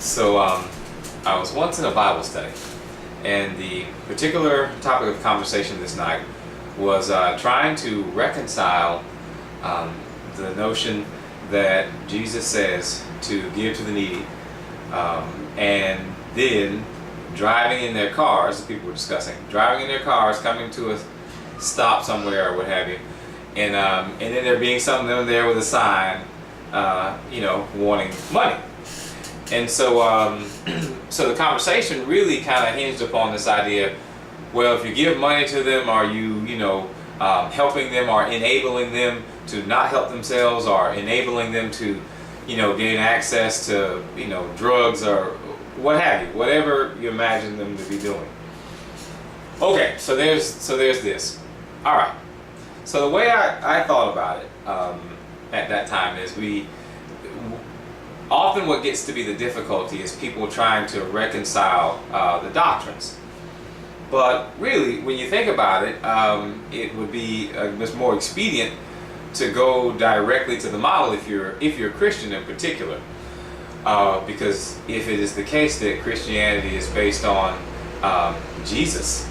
So I was once in a Bible study, and the particular topic of conversation this night was trying to reconcile the notion that Jesus says to give to the needy, and then driving in their cars, the people were discussing, driving in their cars, coming to a stop somewhere or what have you, and then there being someone there with a sign, wanting money. And so, so the conversation really kind of hinged upon this idea, well, if you give money to them, are you, helping them or enabling them to not help themselves, or enabling them to, gain access to, drugs or what have you, whatever you imagine them to be doing. Okay, so there's this. All right. So the way I thought about it at that time is often what gets to be the difficulty is people trying to reconcile the doctrines. But really, when you think about it, it would be just more expedient to go directly to the model if you're a Christian in particular. Because if it is the case that Christianity is based on Jesus,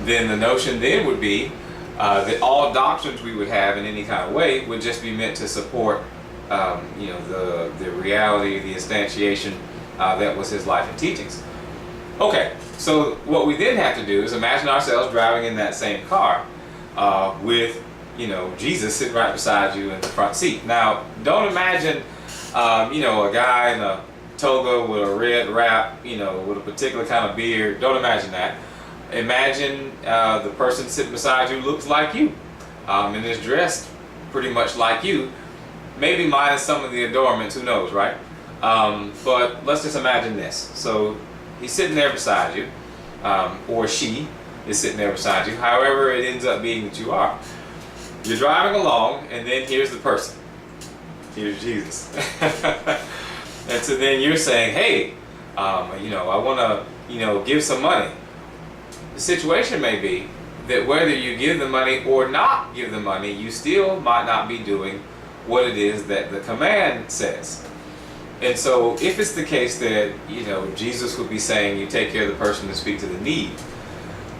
then the notion then would be that all doctrines we would have in any kind of way would just be meant to support the reality, the instantiation that was his life and teachings. Okay, so what we then have to do is imagine ourselves driving in that same car with, Jesus sitting right beside you in the front seat. Now, don't imagine, a guy in a toga with a red wrap, with a particular kind of beard. Don't imagine that. Imagine the person sitting beside you looks like you and is dressed pretty much like you. Maybe minus some of the adornments, who knows, right? But let's just imagine this. So he's sitting there beside you, or she is sitting there beside you, however it ends up being that you are. You're driving along, and then here's the person. Here's Jesus. And so then you're saying, hey, I want to, give some money. The situation may be that whether you give the money or not give the money, you still might not be doing what it is that the command says. And so if it's the case that, Jesus would be saying you take care of the person and speak to the need,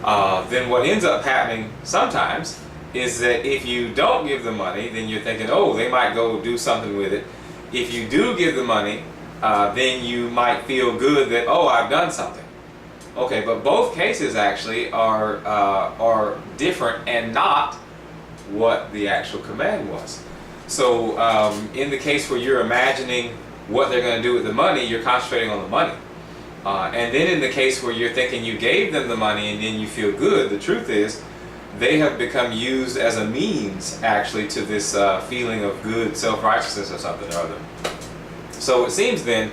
then what ends up happening sometimes is that if you don't give the money, then you're thinking, oh, they might go do something with it. If you do give the money, then you might feel good that, oh, I've done something. Okay, but both cases actually are different and not what the actual command was. So in the case where you're imagining what they're going to do with the money, you're concentrating on the money. And then in the case where you're thinking you gave them the money and then you feel good, the truth is they have become used as a means actually to this feeling of good self-righteousness or something or other. So it seems then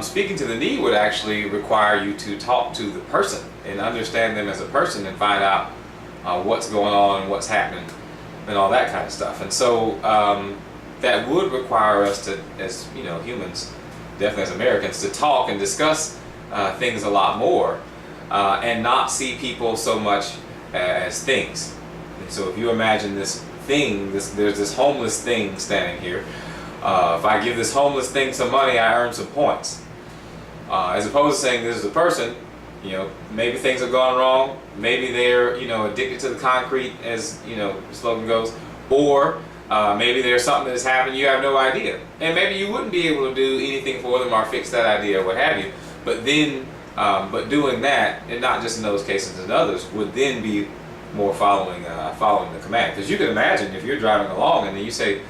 speaking to the need would actually require you to talk to the person and understand them as a person and find out what's going on and what's happening and all that kind of stuff. And so that would require us to, as humans, definitely as Americans, to talk and discuss things a lot more and not see people so much as things. And so if you imagine this thing, there's this homeless thing standing here. If I give this homeless thing some money, I earn some points. As opposed to saying this is a person, maybe things have gone wrong. Maybe they're, addicted to the concrete, as, the slogan goes. Or maybe there's something that has happened you have no idea. And maybe you wouldn't be able to do anything for them or fix that idea or what have you. But then, but doing that, and not just in those cases and others, would then be more following the command. Because you can imagine if you're driving along and then you say,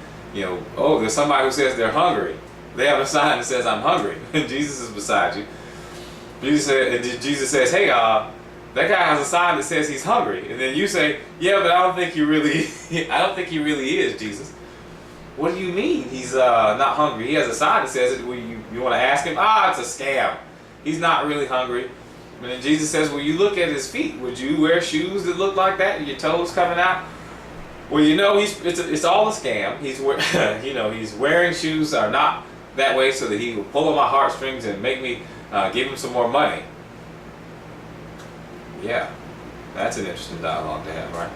oh, there's somebody who says they're hungry. They have a sign that says, I'm hungry. And Jesus is beside you. Jesus says, hey, that guy has a sign that says he's hungry. And then you say, yeah, but I don't think he really is, Jesus. What do you mean he's not hungry? He has a sign that says it. Well, you want to ask him? It's a scam. He's not really hungry. And then Jesus says, well, you look at his feet. Would you wear shoes that look like that? Your toes coming out? Well, it's all a scam. He's wearing shoes that are not that way so that he will pull on my heartstrings and make me give him some more money. Yeah, that's an interesting dialogue to have, right?